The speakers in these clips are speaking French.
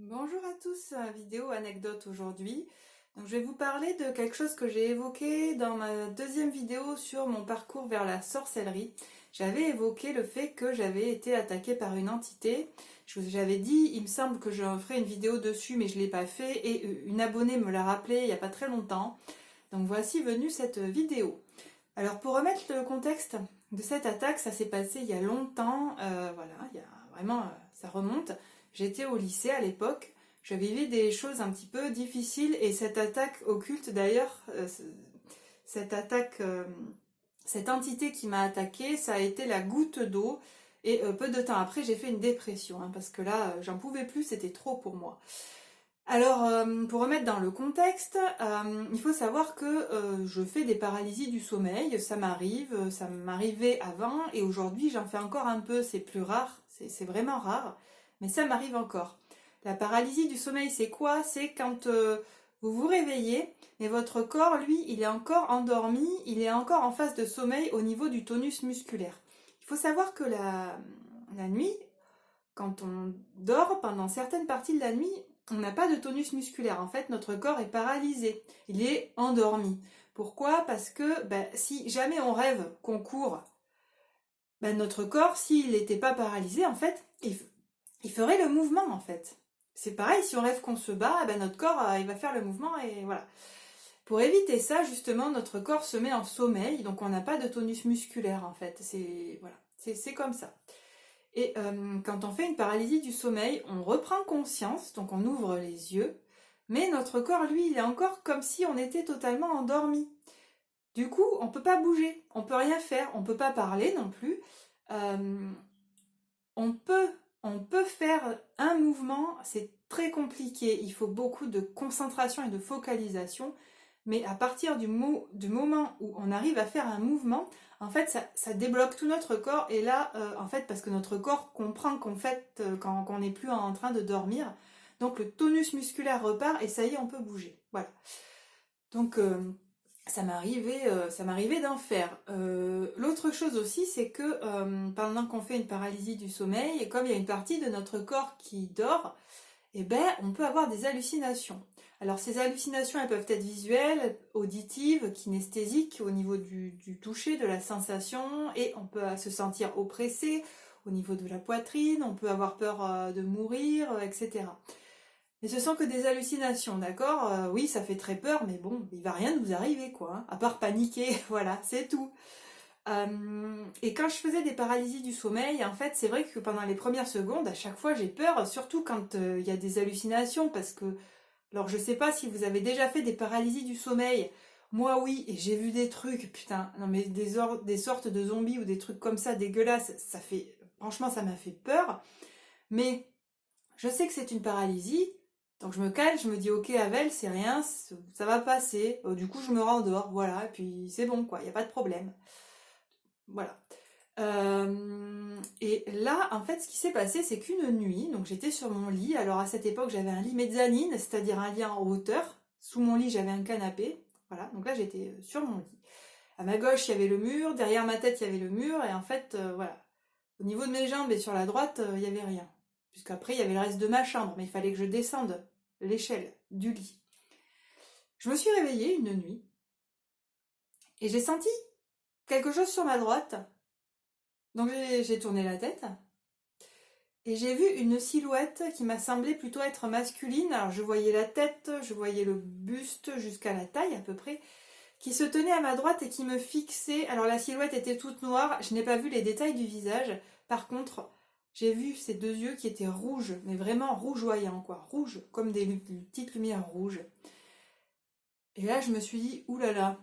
Bonjour à tous, vidéo anecdote aujourd'hui. Donc, je vais vous parler de quelque chose que j'ai évoqué dans ma deuxième vidéo sur mon parcours vers la sorcellerie. J'avais évoqué le fait que j'avais été attaquée par une entité. J'avais dit, il me semble que je ferai une vidéo dessus, mais je ne l'ai pas fait. Et une abonnée me l'a rappelé il n'y a pas très longtemps. Donc voici venue cette vidéo. Alors pour remettre le contexte de cette attaque, ça s'est passé il y a longtemps. Voilà, il y a vraiment, ça remonte. J'étais au lycée à l'époque, je vivais des choses un petit peu difficiles et cette attaque occulte d'ailleurs, cette attaque, cette entité qui m'a attaquée, ça a été la goutte d'eau et peu de temps après j'ai fait une dépression hein, parce que là j'en pouvais plus, c'était trop pour moi. Alors pour remettre dans le contexte, il faut savoir que je fais des paralysies du sommeil, ça m'arrive, ça m'arrivait avant et aujourd'hui j'en fais encore un peu, c'est plus rare, c'est vraiment rare. Mais ça m'arrive encore. La paralysie du sommeil, c'est quoi? C'est quand vous vous réveillez, mais votre corps, lui, il est encore endormi, il est encore en phase de sommeil au niveau du tonus musculaire. Il faut savoir que la nuit, quand on dort, pendant certaines parties de la nuit, on n'a pas de tonus musculaire. En fait, notre corps est paralysé, il est endormi. Pourquoi? Parce que si jamais on rêve qu'on court, notre corps, s'il n'était pas paralysé, en fait, il ferait le mouvement en fait. C'est pareil, si on rêve qu'on se bat, notre corps il va faire le mouvement et voilà. Pour éviter ça, justement, notre corps se met en sommeil, donc on n'a pas de tonus musculaire en fait. C'est voilà, c'est comme ça. Et quand on fait une paralysie du sommeil, on reprend conscience, donc on ouvre les yeux, mais notre corps, lui, il est encore comme si on était totalement endormi. Du coup, on peut pas bouger, on peut rien faire, on peut pas parler non plus. Euh, on peut, on peut faire un mouvement, c'est très compliqué, il faut beaucoup de concentration et de focalisation, mais à partir du moment où on arrive à faire un mouvement, en fait, ça débloque tout notre corps, et là, en fait, parce que notre corps comprend qu'en fait, qu'on n'est plus en train de dormir, donc le tonus musculaire repart, et ça y est, on peut bouger. Voilà. Donc, ça m'arrivait d'en faire. L'autre chose aussi, c'est que pendant qu'on fait une paralysie du sommeil, et comme il y a une partie de notre corps qui dort, on peut avoir des hallucinations. Alors ces hallucinations, elles peuvent être visuelles, auditives, kinesthésiques, au niveau du toucher, de la sensation, et on peut se sentir oppressé au niveau de la poitrine, on peut avoir peur de mourir, etc. Mais ce sont que des hallucinations, d'accord? Oui, ça fait très peur, mais bon, il va rien nous arriver, quoi, hein, à part paniquer, voilà, c'est tout. Et quand je faisais des paralysies du sommeil, en fait, c'est vrai que pendant les premières secondes, à chaque fois, j'ai peur, surtout quand il y a des hallucinations, parce que, alors je sais pas si vous avez déjà fait des paralysies du sommeil. Moi, oui, et j'ai vu des trucs, putain, non mais des sortes de zombies ou des trucs comme ça dégueulasses, ça fait, franchement, ça m'a fait peur. Mais je sais que c'est une paralysie, donc je me calme, je me dis ok Avel, c'est rien, ça va passer. Du coup je me rendors, voilà, et puis c'est bon quoi, il n'y a pas de problème. Voilà. Et là, en fait, ce qui s'est passé, c'est qu'une nuit, donc j'étais sur mon lit. Alors à cette époque, j'avais un lit mezzanine, c'est-à-dire un lit en hauteur. Sous mon lit, j'avais un canapé. Voilà, donc là, j'étais sur mon lit. À ma gauche, il y avait le mur, derrière ma tête, il y avait le mur, et en fait, voilà. Au niveau de mes jambes et sur la droite, il n'y avait rien. Puisqu'après, il y avait le reste de ma chambre, mais il fallait que je descende l'échelle du lit. Je me suis réveillée une nuit, et j'ai senti quelque chose sur ma droite. Donc j'ai tourné la tête, et j'ai vu une silhouette qui m'a semblé plutôt être masculine. Alors je voyais la tête, je voyais le buste jusqu'à la taille à peu près, qui se tenait à ma droite et qui me fixait. Alors la silhouette était toute noire, je n'ai pas vu les détails du visage. Par contre, j'ai vu ces deux yeux qui étaient rouges, mais vraiment rougeoyants, quoi. Rouges, comme des petites lumières rouges. Et là, je me suis dit, oulala.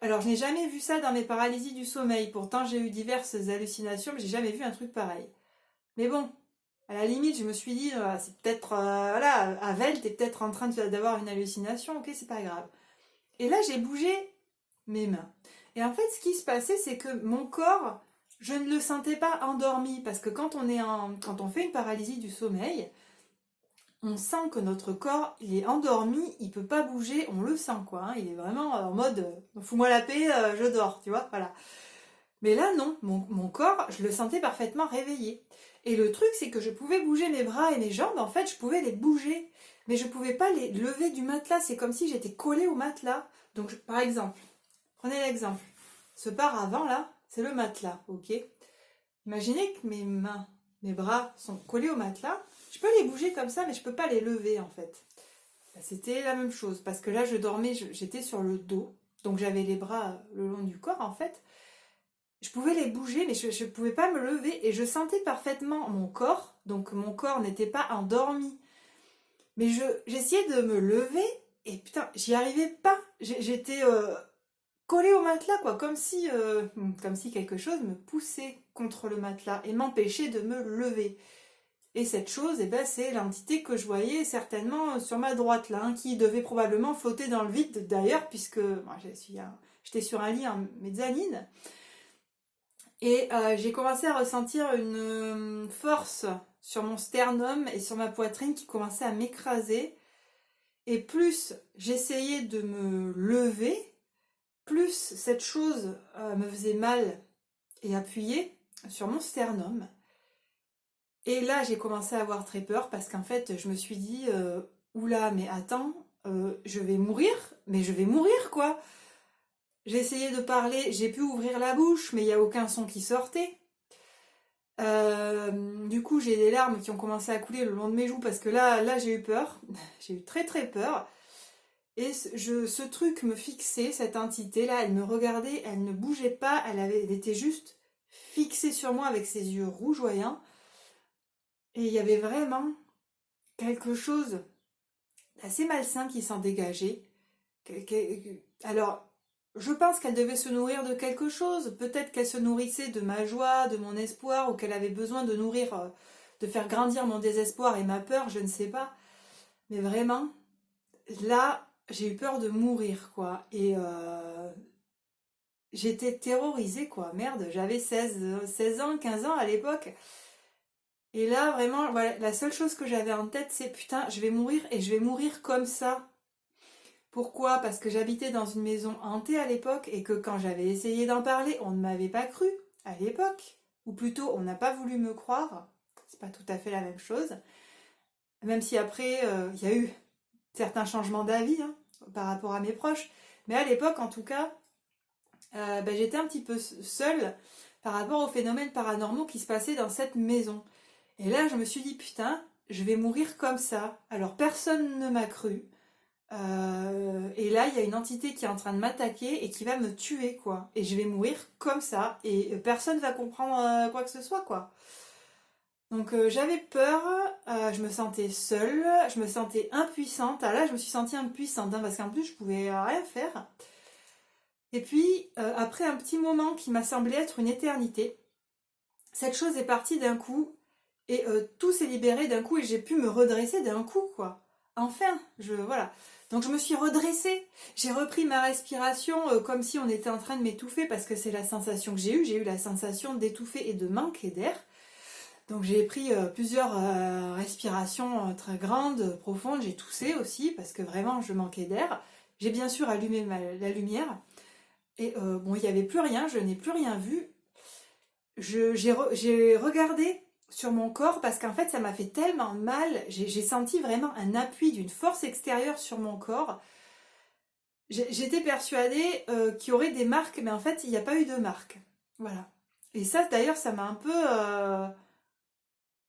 Alors, je n'ai jamais vu ça dans mes paralysies du sommeil. Pourtant, j'ai eu diverses hallucinations, mais j'ai jamais vu un truc pareil. Mais bon, à la limite, je me suis dit, c'est peut-être, voilà, Avel, t'es peut-être en train d'avoir une hallucination, ok, c'est pas grave. Et là, j'ai bougé mes mains. Et en fait, ce qui se passait, c'est que mon corps, je ne le sentais pas endormi, parce que quand on fait une paralysie du sommeil, on sent que notre corps, il est endormi, il peut pas bouger, on le sent quoi, hein, il est vraiment en mode, fous-moi la paix, je dors, tu vois, voilà. Mais là, non, mon corps, je le sentais parfaitement réveillé. Et le truc, c'est que je pouvais bouger mes bras et mes jambes, en fait, je pouvais les bouger. Mais je pouvais pas les lever du matelas, c'est comme si j'étais collée au matelas. Donc, par exemple, prenez l'exemple. Ce paravent là, c'est le matelas, ok? Imaginez que mes mains, mes bras sont collés au matelas. Je peux les bouger comme ça, mais je peux pas les lever en fait. C'était la même chose, parce que là je dormais, j'étais sur le dos, donc j'avais les bras le long du corps en fait. Je pouvais les bouger, mais je ne pouvais pas me lever, et je sentais parfaitement mon corps, donc mon corps n'était pas endormi. Mais j'essayais de me lever, et putain, j'y arrivais pas. J'étais collée au matelas, quoi, comme si quelque chose me poussait contre le matelas et m'empêchait de me lever. Et cette chose, eh ben, c'est l'entité que je voyais certainement sur ma droite, là, hein, qui devait probablement flotter dans le vide d'ailleurs, puisque moi, j'étais sur un lit en mezzanine. Et j'ai commencé à ressentir une force sur mon sternum et sur ma poitrine qui commençait à m'écraser. Et plus j'essayais de me lever, plus cette chose me faisait mal et appuyait sur mon sternum. Et là, j'ai commencé à avoir très peur parce qu'en fait, je me suis dit, oula, mais attends, je vais mourir, mais je vais mourir quoi. J'ai essayé de parler, j'ai pu ouvrir la bouche, mais il n'y a aucun son qui sortait. Du coup, j'ai des larmes qui ont commencé à couler le long de mes joues parce que là j'ai eu peur. J'ai eu très très peur. Et ce truc me fixait, cette entité-là, elle me regardait, elle ne bougeait pas, elle était juste fixée sur moi avec ses yeux rougeoyants. Et il y avait vraiment quelque chose d'assez malsain qui s'en dégageait. Alors, je pense qu'elle devait se nourrir de quelque chose. Peut-être qu'elle se nourrissait de ma joie, de mon espoir, ou qu'elle avait besoin de nourrir, de faire grandir mon désespoir et ma peur, je ne sais pas. Mais vraiment, là, j'ai eu peur de mourir, quoi. Et j'étais terrorisée, quoi. Merde, j'avais 16 ans, 15 ans à l'époque. Et là, vraiment, voilà, la seule chose que j'avais en tête, c'est putain, je vais mourir et je vais mourir comme ça. Pourquoi? Parce que j'habitais dans une maison hantée à l'époque et que quand j'avais essayé d'en parler, on ne m'avait pas cru à l'époque. Ou plutôt, on n'a pas voulu me croire. C'est pas tout à fait la même chose. Même si après, il y a eu certains changements d'avis hein, par rapport à mes proches. Mais à l'époque, en tout cas, j'étais un petit peu seule par rapport aux phénomènes paranormaux qui se passaient dans cette maison. Et là, je me suis dit, putain, je vais mourir comme ça. Alors, personne ne m'a cru. Et là, il y a une entité qui est en train de m'attaquer et qui va me tuer, quoi. Et je vais mourir comme ça. Et personne va comprendre quoi que ce soit, quoi. Donc, j'avais peur. Je me sentais seule. Je me sentais impuissante. Ah là, je me suis sentie impuissante, hein, parce qu'en plus, je pouvais rien faire. Et puis, après un petit moment qui m'a semblé être une éternité, cette chose est partie d'un coup. Et tout s'est libéré d'un coup et j'ai pu me redresser d'un coup, quoi. Enfin, voilà. Donc je me suis redressée. J'ai repris ma respiration comme si on était en train de m'étouffer parce que c'est la sensation que j'ai eue. J'ai eu la sensation d'étouffer et de manquer d'air. Donc j'ai pris plusieurs respirations très grandes, profondes. J'ai toussé aussi parce que vraiment je manquais d'air. J'ai bien sûr allumé la lumière. Et bon, il n'y avait plus rien, je n'ai plus rien vu. J'ai regardé sur mon corps parce qu'en fait ça m'a fait tellement mal, j'ai senti vraiment un appui d'une force extérieure sur mon corps. J'étais persuadée qu'il y aurait des marques, mais en fait il n'y a pas eu de marques. Voilà. Et ça d'ailleurs ça m'a un peu...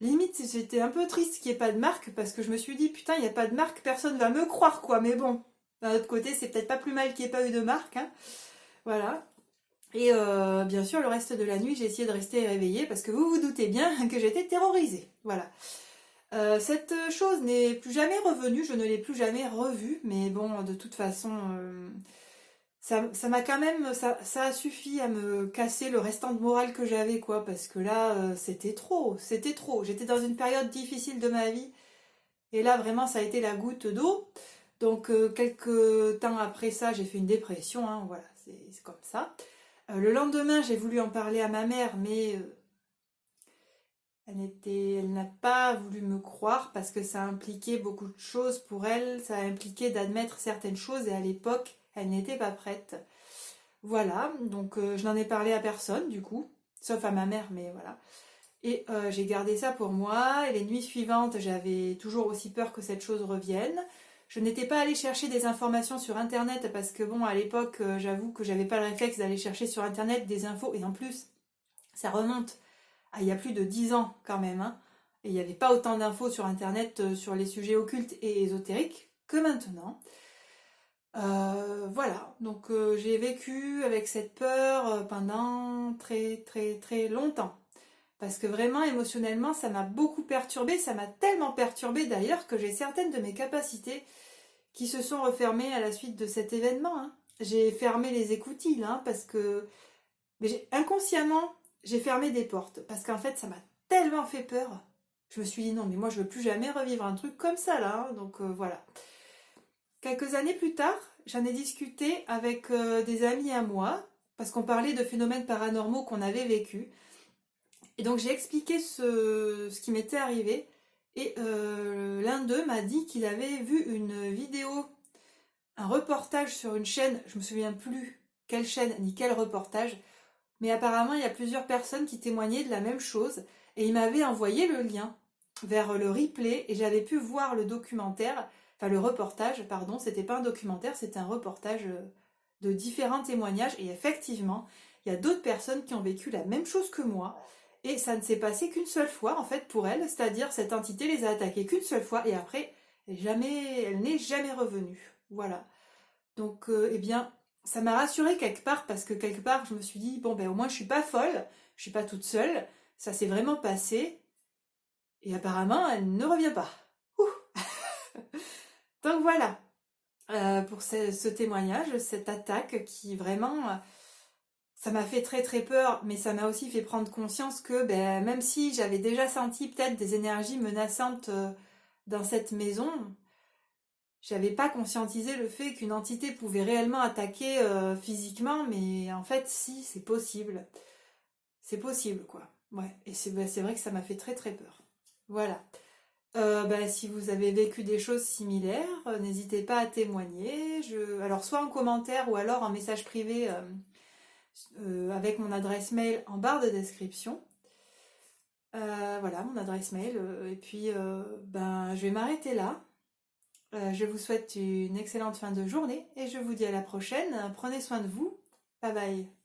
limite j'étais un peu triste qu'il n'y ait pas de marque parce que je me suis dit putain il n'y a pas de marque, personne va me croire quoi. Mais bon, d'un autre côté c'est peut-être pas plus mal qu'il n'y ait pas eu de marque. Hein. Voilà. Et bien sûr, le reste de la nuit, j'ai essayé de rester réveillée parce que vous vous doutez bien que j'étais terrorisée. Voilà. Cette chose n'est plus jamais revenue, je ne l'ai plus jamais revue, mais bon, de toute façon, ça m'a quand même, ça a suffi à me casser le restant de morale que j'avais, quoi, parce que là, c'était trop, c'était trop. J'étais dans une période difficile de ma vie, et là, vraiment, ça a été la goutte d'eau. Donc, quelques temps après ça, j'ai fait une dépression, hein, voilà, c'est comme ça. Le lendemain, j'ai voulu en parler à ma mère, mais elle n'a pas voulu me croire parce que ça impliquait beaucoup de choses pour elle. Ça impliquait d'admettre certaines choses et à l'époque, elle n'était pas prête. Voilà, donc je n'en ai parlé à personne du coup, sauf à ma mère, mais voilà. Et j'ai gardé ça pour moi. Et les nuits suivantes, j'avais toujours aussi peur que cette chose revienne. Je n'étais pas allée chercher des informations sur Internet parce que bon, à l'époque, j'avoue que j'avais pas le réflexe d'aller chercher sur Internet des infos. Et en plus, ça remonte à il y a plus de 10 ans quand même, hein. Et il n'y avait pas autant d'infos sur Internet sur les sujets occultes et ésotériques que maintenant. Voilà, donc j'ai vécu avec cette peur pendant très très très longtemps. Parce que vraiment émotionnellement ça m'a beaucoup perturbée, ça m'a tellement perturbée d'ailleurs que j'ai certaines de mes capacités qui se sont refermées à la suite de cet événement, hein. J'ai fermé les écoutilles, hein, parce que inconsciemment j'ai fermé des portes. Parce qu'en fait ça m'a tellement fait peur. Je me suis dit non mais moi je veux plus jamais revivre un truc comme ça là, hein. Donc voilà. Quelques années plus tard, j'en ai discuté avec des amis à moi, parce qu'on parlait de phénomènes paranormaux qu'on avait vécus. Et donc j'ai expliqué ce qui m'était arrivé, et l'un d'eux m'a dit qu'il avait vu une vidéo, un reportage sur une chaîne, je me souviens plus quelle chaîne ni quel reportage, mais apparemment il y a plusieurs personnes qui témoignaient de la même chose, et il m'avait envoyé le lien vers le replay, et j'avais pu voir le documentaire, enfin le reportage, pardon, c'était pas un documentaire, c'était un reportage de différents témoignages, et effectivement, il y a d'autres personnes qui ont vécu la même chose que moi, et ça ne s'est passé qu'une seule fois, en fait, pour elles, c'est-à-dire cette entité les a attaquées qu'une seule fois, et après, elle n'est jamais revenue. Voilà. Donc, eh bien, ça m'a rassurée quelque part, parce que quelque part, je me suis dit, bon, ben au moins, je suis pas folle, je suis pas toute seule, ça s'est vraiment passé, et apparemment, elle ne revient pas. Ouh. Donc voilà, pour ce témoignage, cette attaque qui vraiment, ça m'a fait très très peur, mais ça m'a aussi fait prendre conscience que ben, même si j'avais déjà senti peut-être des énergies menaçantes dans cette maison, j'avais pas conscientisé le fait qu'une entité pouvait réellement attaquer physiquement, mais en fait si, c'est possible. C'est possible quoi. Ouais, et c'est vrai que ça m'a fait très très peur. Voilà. Bah, si vous avez vécu des choses similaires, n'hésitez pas à témoigner. Alors soit en commentaire ou alors en message privé avec mon adresse mail en barre de description. Voilà mon adresse mail. Et puis ben, je vais m'arrêter là. Je vous souhaite une excellente fin de journée et je vous dis à la prochaine. Prenez soin de vous. Bye bye.